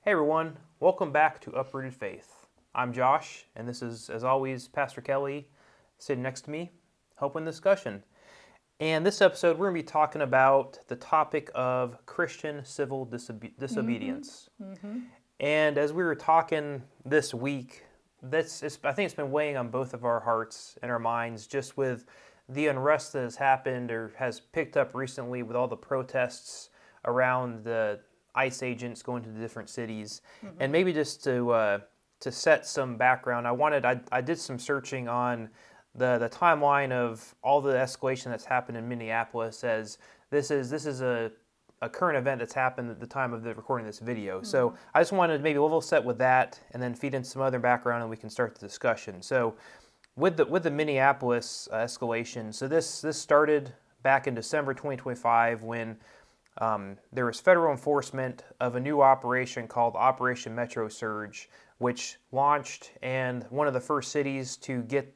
Hey everyone, welcome back to Uprooted Faith. I'm Josh, and this is, as always, Pastor Kelly sitting next to me, helping the discussion. And this episode, we're going to be talking about the topic of Christian civil disobedience. And as we were talking this week, I think it's been weighing on both of our hearts and our minds, just with the unrest that has happened or has picked up recently with all the protests around the ICE agents going to the different cities. And maybe just to set some background, I did some searching on the timeline of all the escalation that's happened in Minneapolis, as this is a current event that's happened at the time of the recording of this video. So I just wanted to maybe level set with that and then feed in some other background and we can start the discussion. So with the Minneapolis escalation, so this started back in December 2025 when there was federal enforcement of a new operation called Operation Metro Surge, which launched, and one of the first cities to get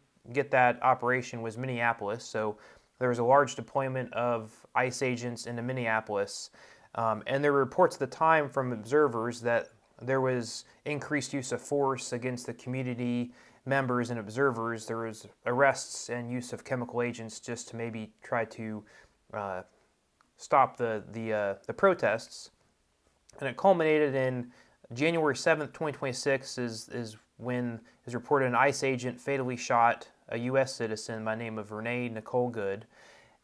that operation was Minneapolis. So there was a large deployment of ICE agents into Minneapolis, and there were reports at the time from observers that there was increased use of force against the community members and observers. There was arrests and use of chemical agents just to maybe try to stop the protests, and it culminated in January 7th, 2026 is when is reported an ICE agent fatally shot a U.S. citizen by the name of Renee Nicole Good,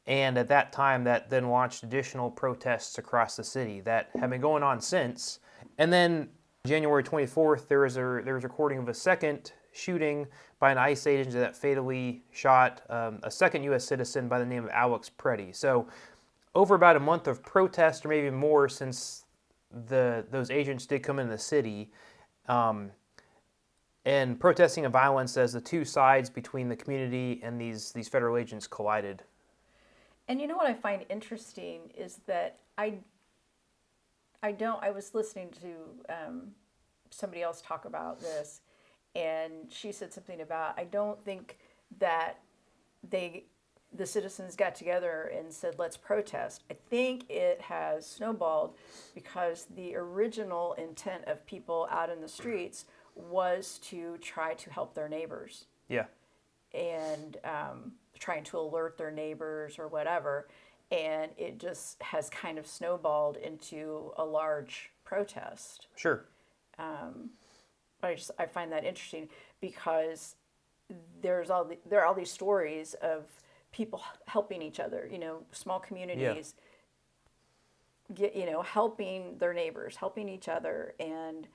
and at that time that then launched additional protests across the city that have been going on since. And then January 24th, there was a recording of a second shooting by an ICE agent that fatally shot a second U.S. citizen by the name of Alex Preddy. So over about a month of protest, or maybe more, since those agents did come into the city, and protesting and violence as the two sides between the community and these federal agents collided. And you know what I find interesting is that I was listening to somebody else talk about this, and she said something about, I don't think that the citizens got together and said, let's protest. I think it has snowballed because the original intent of people out in the streets was to try to help their neighbors. Yeah. And trying to alert their neighbors or whatever. And it just has kind of snowballed into a large protest. Sure. I find that interesting because there are all these stories of people helping each other, small communities, helping their neighbors, helping each other. And,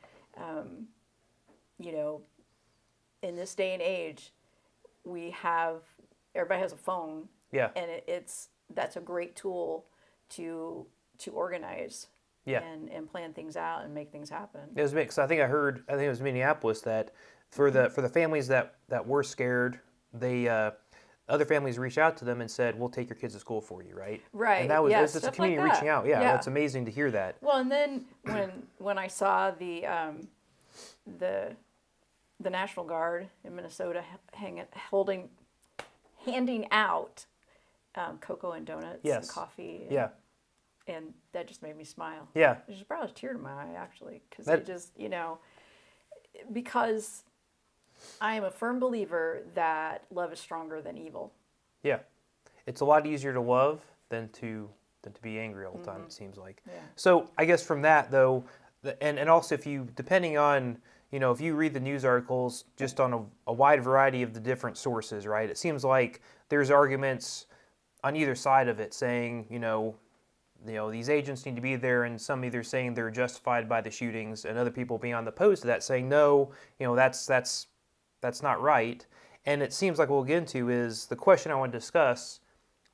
in this day and age, everybody has a phone. Yeah. And that's a great tool to organize. Yeah. And plan things out and make things happen. It was mixed. I think it was Minneapolis that for the families that were scared, they other families reached out to them and said, "We'll take your kids to school for you," right? Right. And that was it's a community like reaching out. Yeah, that's amazing to hear that. Well, and then when I saw the National Guard in Minnesota handing out cocoa and donuts and coffee. And that just made me smile. Yeah. It just brought a tear to my eye, actually, because it just, because I am a firm believer that love is stronger than evil. Yeah. It's a lot easier to love than to be angry all the time, it seems like. Yeah. So I guess from that, though, and also depending on, if you read the news articles just on a wide variety of the different sources, right, it seems like there's arguments on either side of it saying, these agents need to be there, and some either saying they're justified by the shootings, and other people being on the opposed to that saying, no, that's not right. And it seems like what we'll get into is the question I want to discuss: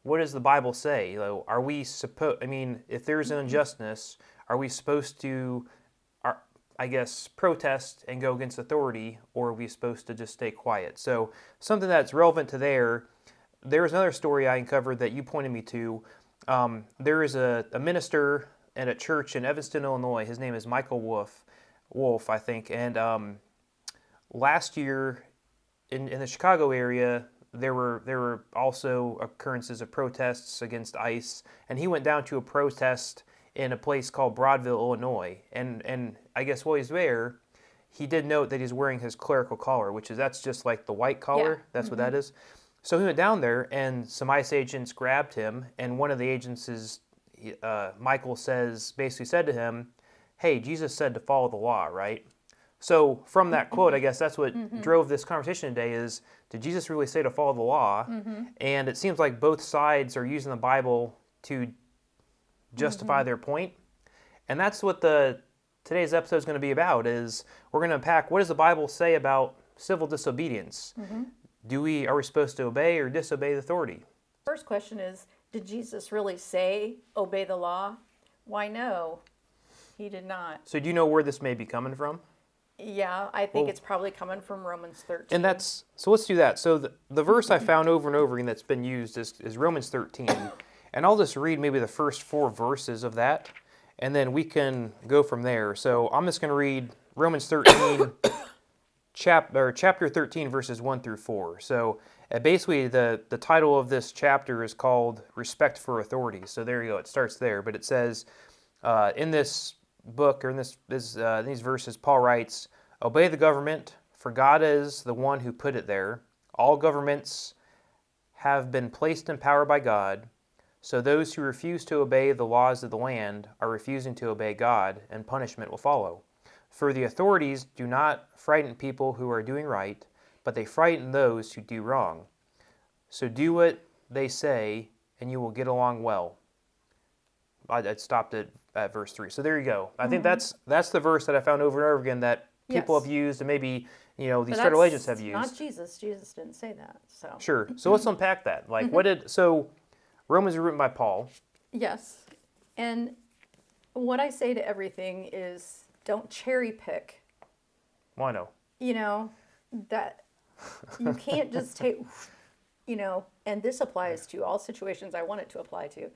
what does the Bible say? Are we if there's an injustice, are we supposed to, protest and go against authority, or are we supposed to just stay quiet? So something that's relevant to there's another story I uncovered that you pointed me to. There is a minister at a church in Evanston, Illinois. His name is Michael Wolf, I think. And last year in the Chicago area, there were also occurrences of protests against ICE, and he went down to a protest in a place called Broadville, Illinois. And I guess while he's there, he did note that he's wearing his clerical collar, that's just like the white collar. Yeah. That's what that is. So he went down there, and some ICE agents grabbed him, and one of the agents Michael basically said to him, "Hey, Jesus said to follow the law, right?" So from that quote, I guess that's what drove this conversation today is, did Jesus really say to follow the law? And it seems like both sides are using the Bible to justify their point. And that's what today's episode is going to be about, is we're going to unpack, what does the Bible say about civil disobedience? Are we supposed to obey or disobey the authority? First question is, did Jesus really say obey the law? Why, no, he did not. So do you know where this may be coming from? Yeah, I think it's probably coming from Romans 13. And so let's do that. So the verse I found over and over again that's been used is Romans 13. And I'll just read maybe the first 4 verses of that, and then we can go from there. So I'm just going to read Romans 13, chapter 13, verses 1 through 4. So basically the title of this chapter is called Respect for Authority. So there you go. It starts there. But it says, in this book, or in these verses, Paul writes, "Obey the government, for God is the one who put it there. All governments have been placed in power by God, so those who refuse to obey the laws of the land are refusing to obey God, and punishment will follow. For the authorities do not frighten people who are doing right, but they frighten those who do wrong. So do what they say, and you will get along well." I stopped at verse 3. So there you go. I think that's the verse that I found over and over again that people have used, and maybe these federal agents have used. Not Jesus. Jesus didn't say that. So Sure. So let's unpack that. Like, so Romans were written by Paul. Yes, and what I say to everything is, don't cherry pick. Well, I know. That you can't just take, and this applies to all situations I want it to apply to.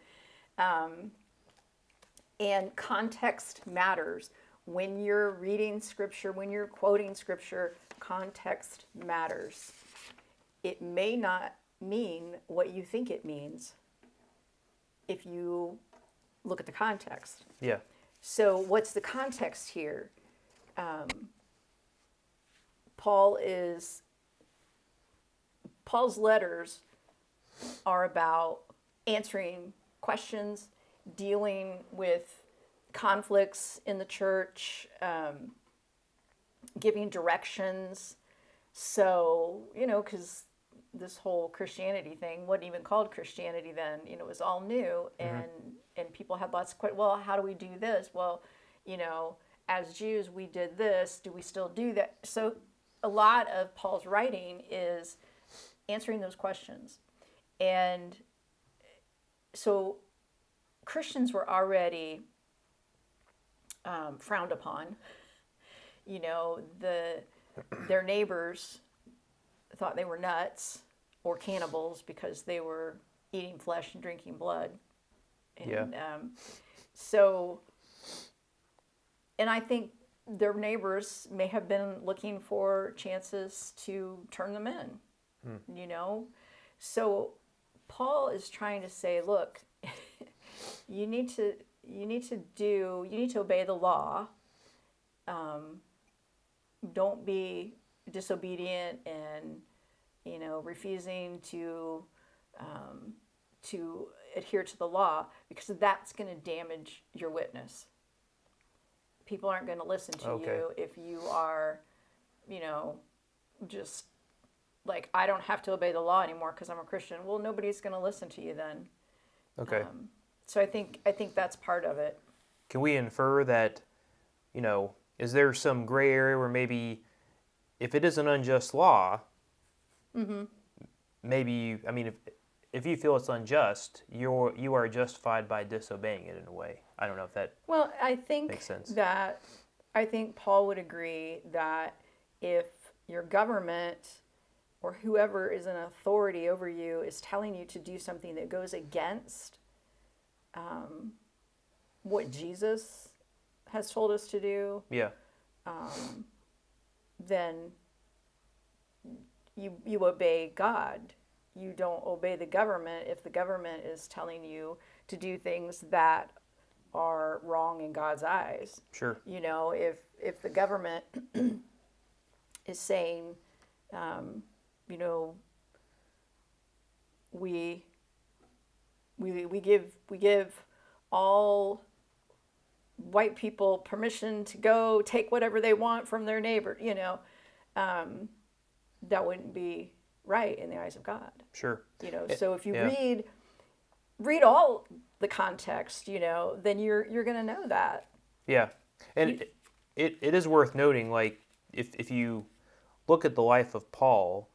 And context matters. When you're reading scripture, when you're quoting scripture, context matters. It may not mean what you think it means if you look at the context. Yeah. So what's the context here? Paul's letters are about answering questions, dealing with conflicts in the church, giving directions. So, because this whole Christianity thing wasn't even called Christianity then, it was all new, and people had lots of questions. Well, how do we do this? Well, as Jews, we did this. Do we still do that? So a lot of Paul's writing is answering those questions. And so Christians were already frowned upon. Their neighbors thought they were nuts or cannibals because they were eating flesh and drinking blood. And, and I think their neighbors may have been looking for chances to turn them in, So Paul is trying to say, look, you need to obey the law. Don't be disobedient and, refusing to adhere to the law, because that's going to damage your witness. People aren't going to listen to you if you are, just like, I don't have to obey the law anymore because I'm a Christian. Well, nobody's going to listen to you then. Okay. So I think that's part of it. Can we infer that, is there some gray area where maybe if it is an unjust law, maybe, if you feel it's unjust, you are justified by disobeying it in a way. I don't know if that makes sense. I think Paul would agree that if your government or whoever is an authority over you is telling you to do something that goes against what Jesus has told us to do, then you obey God. You don't obey the government if the government is telling you to do things that are wrong in God's eyes. Sure. You know, if the government is saying, you know, we give all white people permission to go take whatever they want from their neighbor, you know, that wouldn't be right in the eyes of God. Sure. You know, so if you Yeah. read all the context, you know, then you're going to know that. Yeah. And it is worth noting, like, if you look at the life of Paul,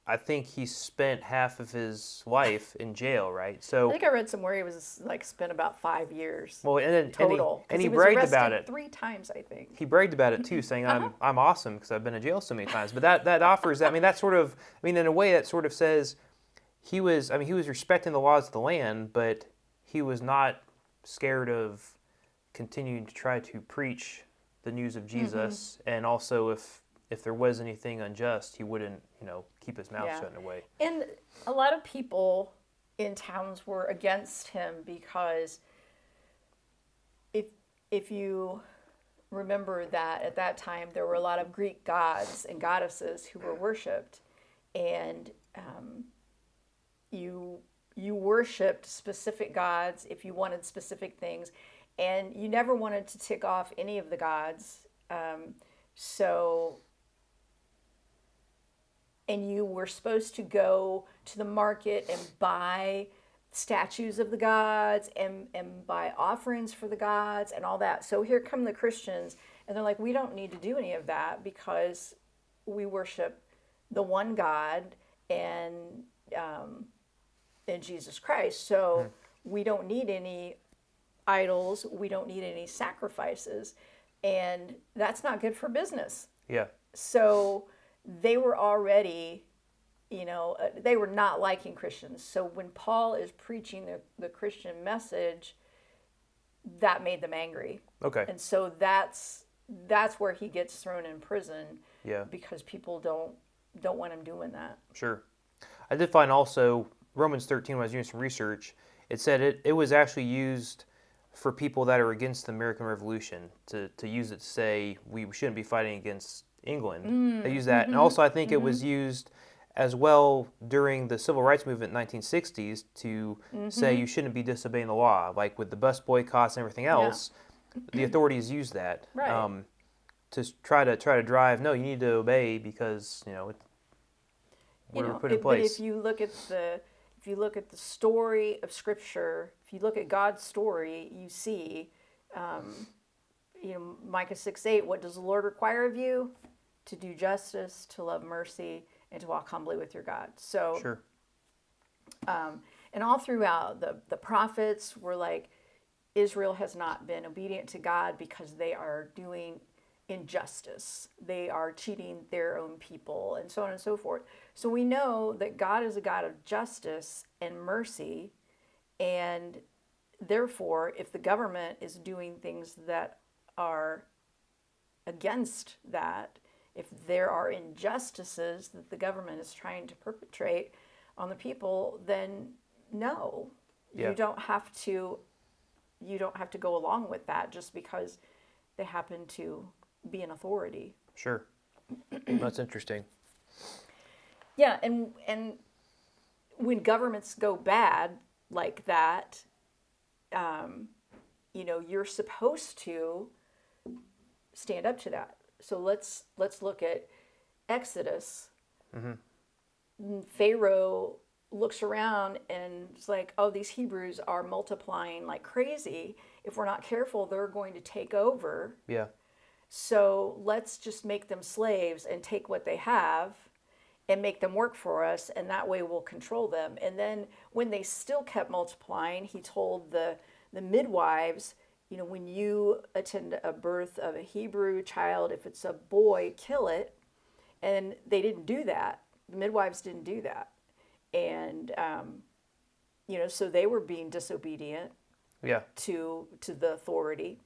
I think he spent half of his life in jail, right? I So, think I read somewhere he was like spent about 5 years well, and then total. and he was bragged arrested about it. 3 times, I think. He bragged about it too, saying, "I'm awesome because I've been in jail so many times." But that offers that. I mean, that sort of. I mean, in a way, that sort of says he was. I mean, he was respecting the laws of the land, but he was not scared of continuing to try to preach the news of Jesus, and also if there was anything unjust, he wouldn't, keep his mouth shut in a way. And a lot of people in towns were against him because if you remember that at that time there were a lot of Greek gods and goddesses who were worshipped, and you worshipped specific gods if you wanted specific things, and you never wanted to tick off any of the gods. And you were supposed to go to the market and buy statues of the gods and buy offerings for the gods and all that. So here come the Christians, and they're like, we don't need to do any of that because we worship the one God and Jesus Christ. So we don't need any idols. We don't need any sacrifices. And that's not good for business. Yeah. So they were already, they were not liking Christians. So when Paul is preaching the Christian message, that made them angry. Okay. And so that's where he gets thrown in prison. Yeah. Because people don't want him doing that. Sure. I did find also Romans 13, when I was doing some research, it said it was actually used for people that are against the American Revolution to use it to say we shouldn't be fighting against England. They use that. And also I think it was used as well during the Civil Rights Movement in the 1960s to say you shouldn't be disobeying the law. Like with the bus boycotts and everything else, the authorities used that to try to drive, no, you need to obey because, we're put in place. But if you look at the story of Scripture, if you look at God's story, you see, Micah 6:8, what does the Lord require of you? To do justice, to love mercy, and to walk humbly with your God. So, sure. And all throughout, the prophets were like, Israel has not been obedient to God because they are doing injustice. They are cheating their own people, and so on and so forth. So we know that God is a God of justice and mercy, and therefore, if the government is doing things that are against that, if there are injustices that the government is trying to perpetrate on the people, then no, you don't have to go along with that just because they happen to be an authority. Sure. That's interesting. Yeah, and when governments go bad like that, you're supposed to stand up to that. So let's look at Exodus. Pharaoh looks around and is like, oh, these Hebrews are multiplying like crazy. If we're not careful, they're going to take over. Yeah. So let's just make them slaves and take what they have and make them work for us, and that way we'll control them. And then when they still kept multiplying, he told the midwives, when you attend a birth of a Hebrew child, if it's a boy, kill it. And they didn't do that. The midwives didn't do that. And, so they were being disobedient to the authority.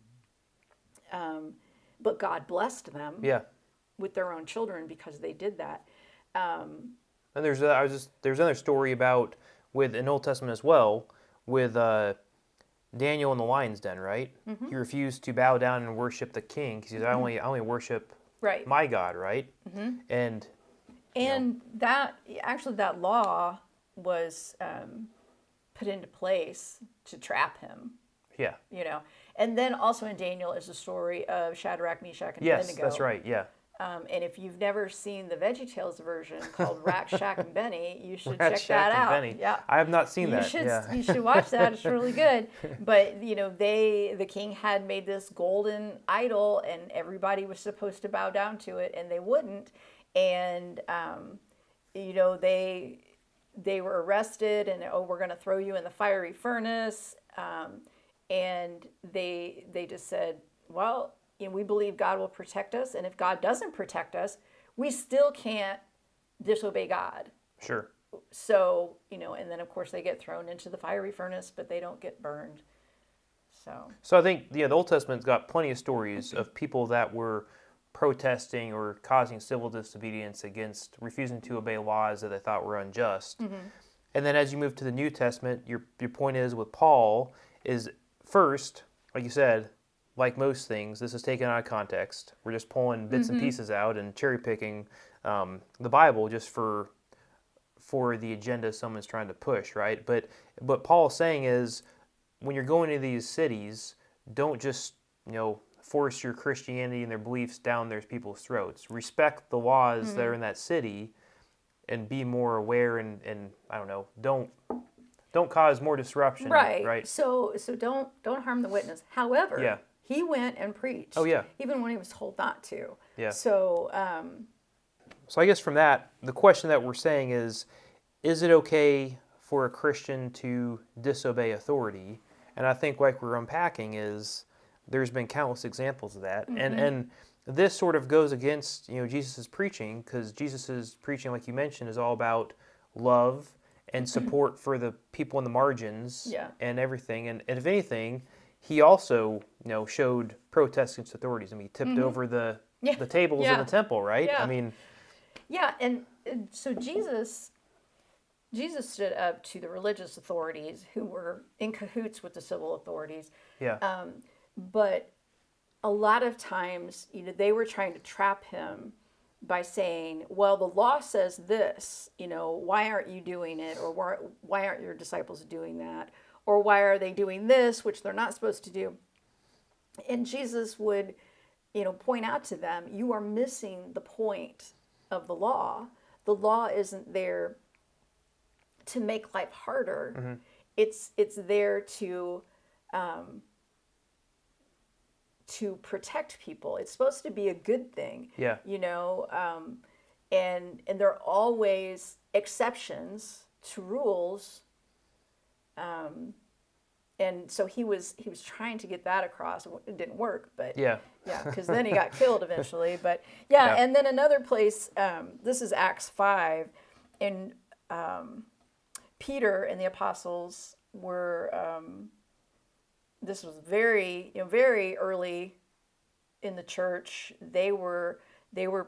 But God blessed them with their own children because they did that. And there's another story about with an Old Testament as well with Daniel in the lion's den, right? He refused to bow down and worship the king because he said, I only worship Right. my God, right? And that law was put into place to trap him. yeah. And then also in Daniel is the story of Shadrach, Meshach, and Yes, Abednego. that's right, yeah. And if you've never seen the VeggieTales version called Rack, Shack, and Benny, you should Rat check Shack that and out. Benny. Yeah. I have not seen You that. should Yeah. you should watch that. It's really good. But the king had made this golden idol, and everybody was supposed to bow down to it, and they wouldn't. And they were arrested, and we're going to throw you in the fiery furnace. And they just said, well, we believe God will protect us, and if God doesn't protect us, we still can't disobey God. Sure. So, and then of course they get thrown into the fiery furnace, but they don't get burned. So I think the Old Testament's got plenty of stories of people that were protesting or causing civil disobedience against refusing to obey laws that they thought were unjust. And then as you move to the New Testament, your point is with Paul is first, like you said, like most things, this is taken out of context. We're just pulling bits and pieces out and cherry picking the Bible just for the agenda someone's trying to push, right? But what Paul's saying is, when you're going to these cities, don't just force your Christianity and their beliefs down their people's throats. Respect the laws that are in that city, and be more aware and I don't know, don't cause more disruption. Right. Right. So don't harm the witness. However, Yeah. he went and preached. Oh, yeah. Even when he was told not to. Yeah. So So I guess from that, the question that we're saying is it okay for a Christian to disobey authority? And I think like we're unpacking is there's been countless examples of that. And this sort of goes against, Jesus' preaching, because Jesus' preaching, like you mentioned, is all about love and support for the people in the margins and everything. And if anything, he also, showed protest against authorities. I mean, he tipped over the tables in the temple, right? Yeah. I mean... Yeah, and so Jesus stood up to the religious authorities who were in cahoots with the civil authorities. Yeah. But a lot of times, they were trying to trap him by saying, well, the law says this, why aren't you doing it? Or why aren't your disciples doing that? Or why are they doing this, which they're not supposed to do? And Jesus would, point out to them, you are missing the point of the law. The law isn't there to make life harder. It's there to protect people. It's supposed to be a good thing. Yeah. And there are always exceptions to rules. And so he was trying to get that across. It didn't work, but Yeah. because then he got killed eventually. But Yeah. And then another place. This is Acts 5, and Peter and the apostles were. This was very early in the church. They were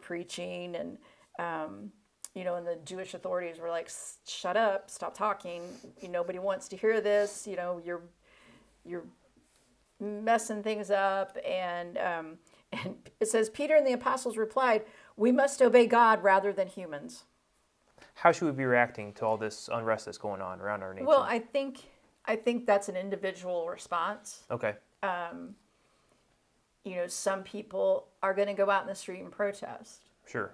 preaching, and and the Jewish authorities were like, "Shut up! Stop talking! Nobody wants to hear this. You're messing things up." And it says Peter and the apostles replied, "We must obey God rather than humans." How should we be reacting to all this unrest that's going on around our nation? Well, I think that's an individual response. Okay. Some people are going to go out in the street and protest. Sure.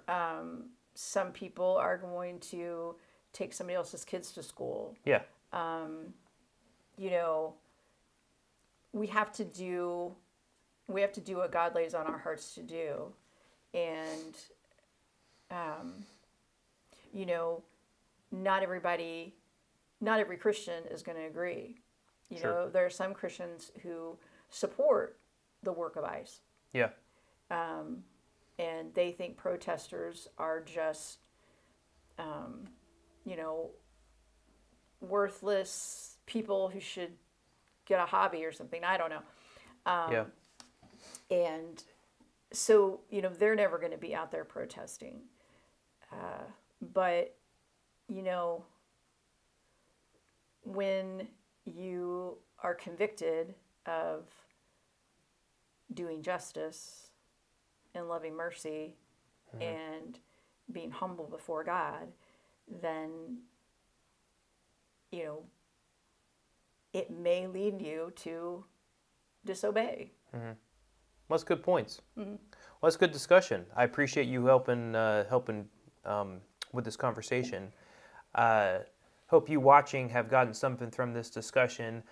Some people are going to take somebody else's kids to school. Yeah. We have to do what God lays on our hearts to do. And, not every Christian is going to agree. Sure. There are some Christians who support the work of ICE. Yeah. And they think protesters are just, worthless people who should get a hobby or something. I don't know. Yeah. And so, they're never going to be out there protesting. But, when you are convicted of doing justice and loving mercy and being humble before God, then, you know, it may lead you to disobey. Well, that's good points. Well, that's good discussion. I appreciate you helping with this conversation. Hope you watching have gotten something from this discussion.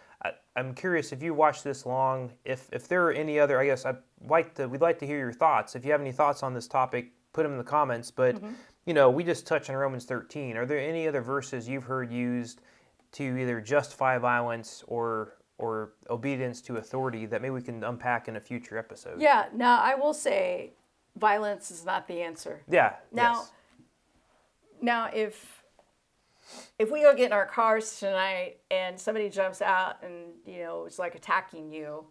I'm curious if you watched this long, if there are any other, I guess we'd like to hear your thoughts. If you have any thoughts on this topic, put them in the comments. But you know, we just touched on Romans 13. Are there any other verses you've heard used to either justify violence or obedience to authority that maybe we can unpack in a future episode? Yeah. Now, I will say, violence is not the answer. Yeah. Now, yes. now, if we go get in our cars tonight and somebody jumps out and, you know, is like attacking you,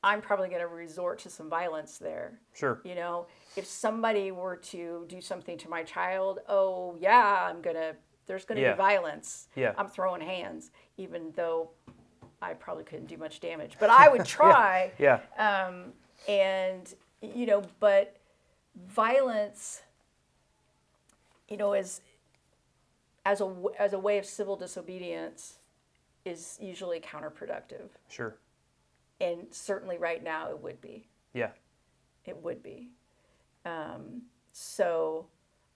I'm probably going to resort to some violence there. Sure. You know, if somebody were to do something to my child, oh yeah, there's going to be violence. Yeah. I'm throwing hands, even though I probably couldn't do much damage, but I would try. Yeah. And, you know, but violence, you know, as a way of civil disobedience is usually counterproductive. Sure. And certainly right now it would be. Yeah. It would be. So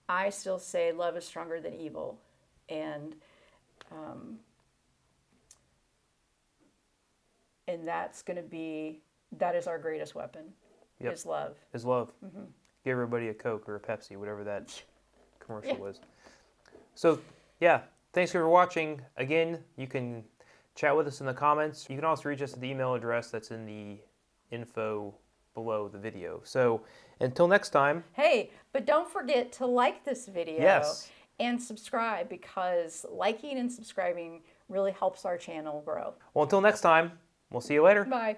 I still say love is stronger than evil. And that is our greatest weapon, is love. Is love. Give everybody a Coke or a Pepsi, whatever that commercial was. So, yeah, thanks for watching. Again, you can chat with us in the comments. You can also reach us at the email address that's in the info below the video. So, until next time. Hey, but don't forget to like this video. Yes. And subscribe, because liking and subscribing really helps our channel grow. Well, until next time, we'll see you later. Bye.